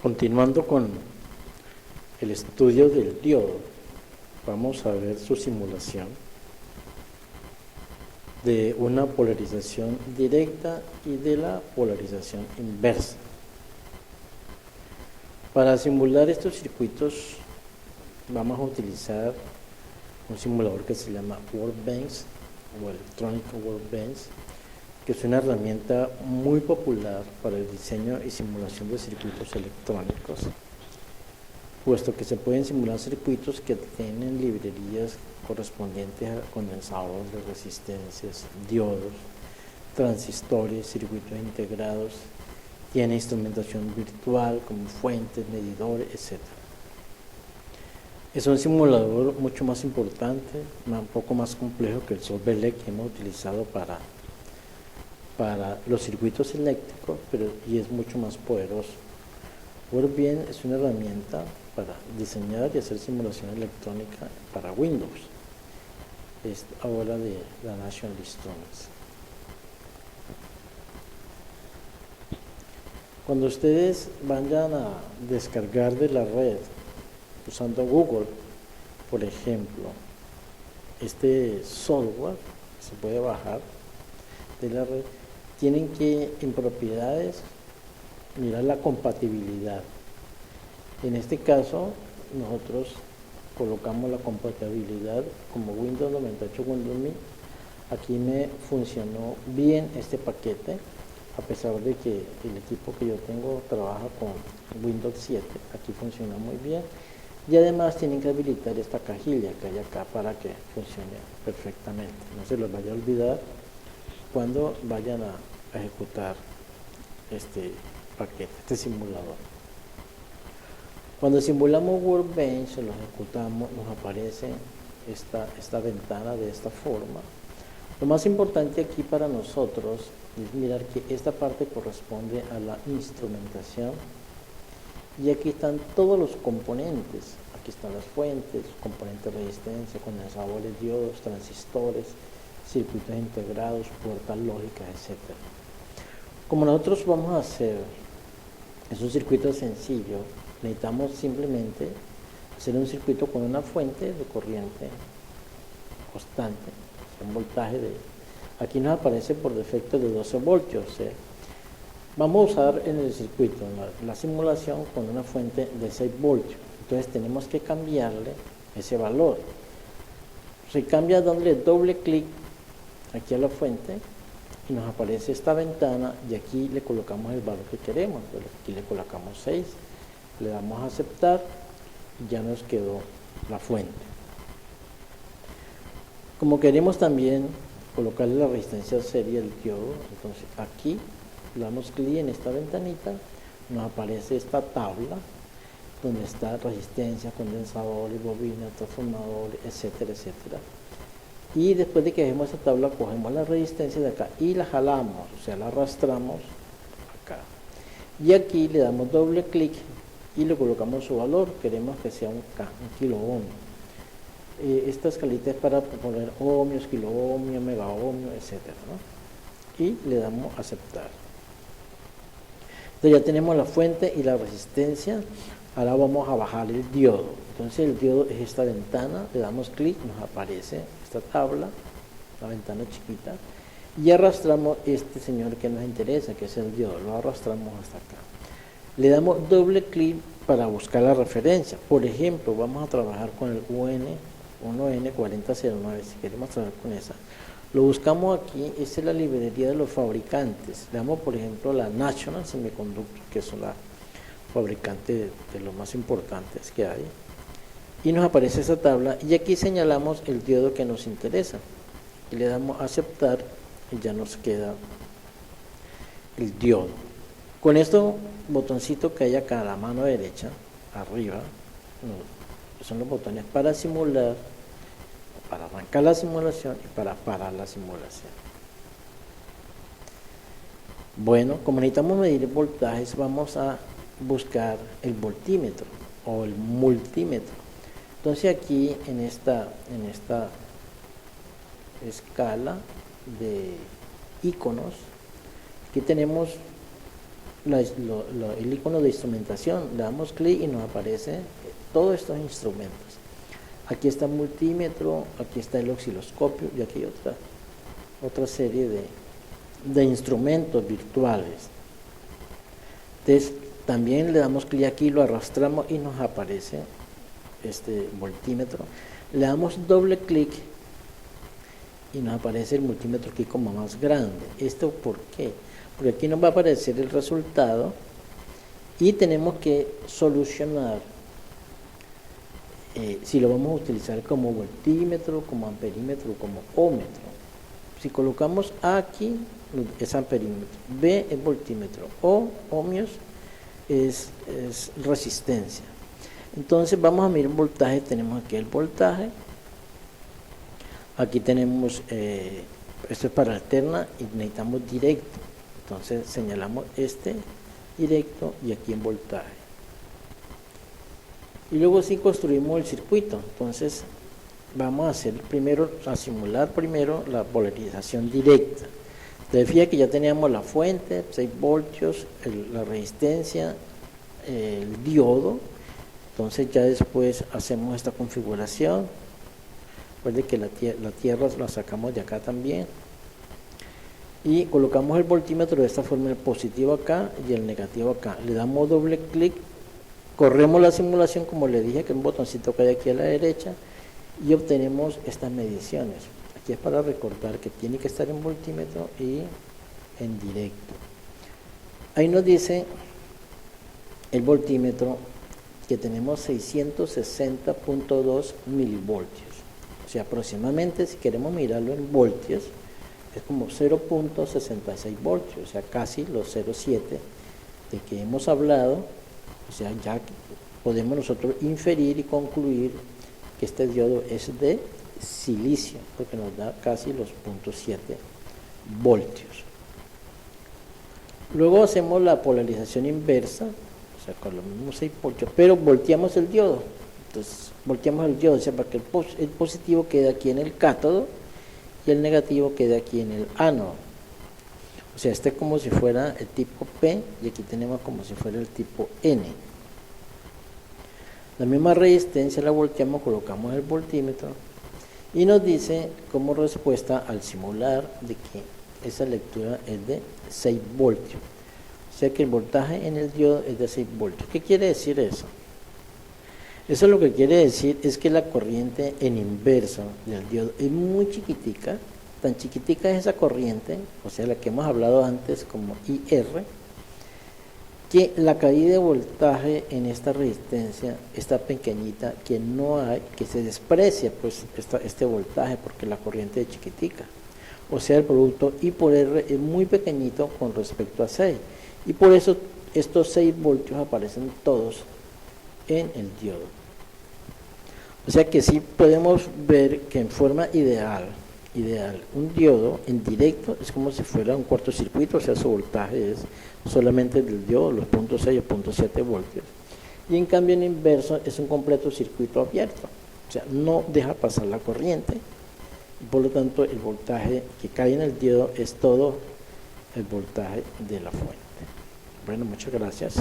Continuando con el estudio del diodo, vamos a ver su simulación de una polarización directa y de la polarización inversa. Para simular estos circuitos vamos a utilizar un simulador que se llama Workbench o Electronic Workbench, que es una herramienta muy popular para el diseño y simulación de circuitos electrónicos, puesto que se pueden simular circuitos que tienen librerías correspondientes a condensadores de resistencias, diodos, transistores, circuitos integrados, tiene instrumentación virtual como fuentes, medidores, etc. Es un simulador mucho más importante, un poco más complejo que el Solver que hemos utilizado para los circuitos eléctricos, y es mucho más poderoso. Workbench es una herramienta para diseñar y hacer simulación electrónica para Windows. Es ahora de la National Instruments. Cuando ustedes vayan a descargar de la red usando Google, por ejemplo, este software se puede bajar de la red, tienen que en propiedades mirar la compatibilidad. En este caso nosotros colocamos la compatibilidad como Windows 98 Windows Me. Aquí me funcionó bien este paquete, a pesar de que el equipo que yo tengo trabaja con Windows 7. Aquí funciona muy bien, y además tienen que habilitar esta cajilla que hay acá para que funcione perfectamente. No se los vaya a olvidar cuando vayan a ejecutar este paquete, este simulador. Cuando simulamos Workbench, lo ejecutamos, nos aparece esta ventana de esta forma. Lo más importante aquí para nosotros es mirar que esta parte corresponde a la instrumentación, y aquí están todos los componentes. Aquí están las fuentes, componentes de resistencia, condensadores, diodos, transistores, circuitos integrados, puertas lógicas, etc. Como nosotros vamos a hacer es un circuito sencillo, necesitamos simplemente hacer un circuito con una fuente de corriente constante, un voltaje aquí nos aparece por defecto de 12 voltios. Vamos a usar en el circuito, la simulación, con una fuente de 6 voltios. Entonces tenemos que cambiarle ese valor. Se cambia dándole doble clic aquí a la fuente y nos aparece esta ventana, y aquí le colocamos el valor que queremos. Aquí le colocamos 6, le damos a aceptar y ya nos quedó la fuente. Como queremos también colocarle la resistencia serie del diodo, entonces aquí le damos clic en esta ventanita, nos aparece esta tabla donde está resistencia, condensadores, bobinas, transformadores, etcétera, etcétera. Y después de que dejemos esta tabla, cogemos la resistencia de acá y la jalamos, o sea, la arrastramos acá. Y aquí le damos doble clic y le colocamos su valor. Queremos que sea un kilo ohm. Esta escalita es para poner ohmios, kilo ohmio, mega ohmio, etcétera, ¿no? Y le damos a aceptar. Entonces ya tenemos la fuente y la resistencia. Ahora vamos a bajar el diodo. Entonces el diodo es esta ventana, le damos clic, nos aparece esta tabla, la ventana chiquita, y arrastramos este señor que nos interesa, que es el diodo, lo arrastramos hasta acá. Le damos doble clic para buscar la referencia. Por ejemplo, vamos a trabajar con el UN1N4009, si queremos trabajar con esa. Lo buscamos aquí, esta es la librería de los fabricantes. Le damos, por ejemplo, la National Semiconductor, que es la fabricante de los más importantes que hay, y nos aparece esa tabla, y aquí señalamos el diodo que nos interesa y le damos a aceptar y ya nos queda el diodo. Con estos botoncitos que hay acá a la mano derecha arriba, son los botones para simular, para arrancar la simulación y para parar la simulación. Bueno, como necesitamos medir voltajes, vamos a buscar el voltímetro o el multímetro. Entonces aquí en esta escala de iconos, aquí tenemos el icono de instrumentación, le damos clic y nos aparece todos estos instrumentos. Aquí está el multímetro, aquí está el osciloscopio y aquí hay otra serie de instrumentos virtuales. Entonces también le damos clic aquí, lo arrastramos y nos aparece este voltímetro. Le damos doble clic y nos aparece el multímetro aquí como más grande. ¿Esto por qué? Porque aquí nos va a aparecer el resultado y tenemos que solucionar si lo vamos a utilizar como voltímetro, como amperímetro, como ómetro. Si colocamos A aquí es amperímetro, B es voltímetro, O, ohmios, es resistencia. Entonces vamos a mirar el voltaje. Tenemos aquí el voltaje, aquí tenemos esto es para alterna y necesitamos directo, entonces señalamos este directo y aquí en voltaje, y luego sí construimos el circuito. Entonces vamos a hacer primero, a simular primero la polarización directa. Entonces fíjate que ya teníamos la fuente, 6 voltios, la resistencia, el diodo. Entonces ya después hacemos esta configuración. Recuerde que la tierra la sacamos de acá también. Y colocamos el voltímetro de esta forma, el positivo acá y el negativo acá. Le damos doble clic, corremos la simulación como le dije, que es un botoncito que hay aquí a la derecha, y obtenemos estas mediciones. Aquí es para recordar que tiene que estar en voltímetro y en directo. Ahí nos dice el voltímetro que tenemos 660.2 milivoltios. O sea, aproximadamente, si queremos mirarlo en voltios, es como 0.66 voltios, o sea, casi los 0.7 de que hemos hablado. O sea, ya podemos nosotros inferir y concluir que este diodo es de silicio, porque nos da casi los 0.7 voltios. Luego hacemos la polarización inversa, o sea, con los mismos 6 voltios, pero volteamos el diodo. Entonces, volteamos el diodo, o sea, para que el positivo quede aquí en el cátodo y el negativo quede aquí en el ánodo. O sea, este es como si fuera el tipo P y aquí tenemos como si fuera el tipo N. La misma resistencia la volteamos, colocamos el voltímetro y nos dice como respuesta al simular de que esa lectura es de 6 voltios. O sea que el voltaje en el diodo es de 6 voltios. ¿Qué quiere decir eso? Eso lo que quiere decir es que la corriente en inverso del diodo es muy chiquitica, tan chiquitica es esa corriente, o sea la que hemos hablado antes como IR, que la caída de voltaje en esta resistencia está pequeñita, que no hay, que se desprecia pues este voltaje porque la corriente es chiquitica. O sea, el producto I por R es muy pequeñito con respecto a 6, y por eso estos 6 voltios aparecen todos en el diodo. O sea que sí podemos ver que en forma ideal, un diodo en directo es como si fuera un cortocircuito, o sea, su voltaje es solamente del diodo, los 0.6 o 0.7 voltios. Y en cambio en inverso es un completo circuito abierto, o sea, no deja pasar la corriente, y por lo tanto el voltaje que cae en el diodo es todo el voltaje de la fuente. Bueno, muchas gracias.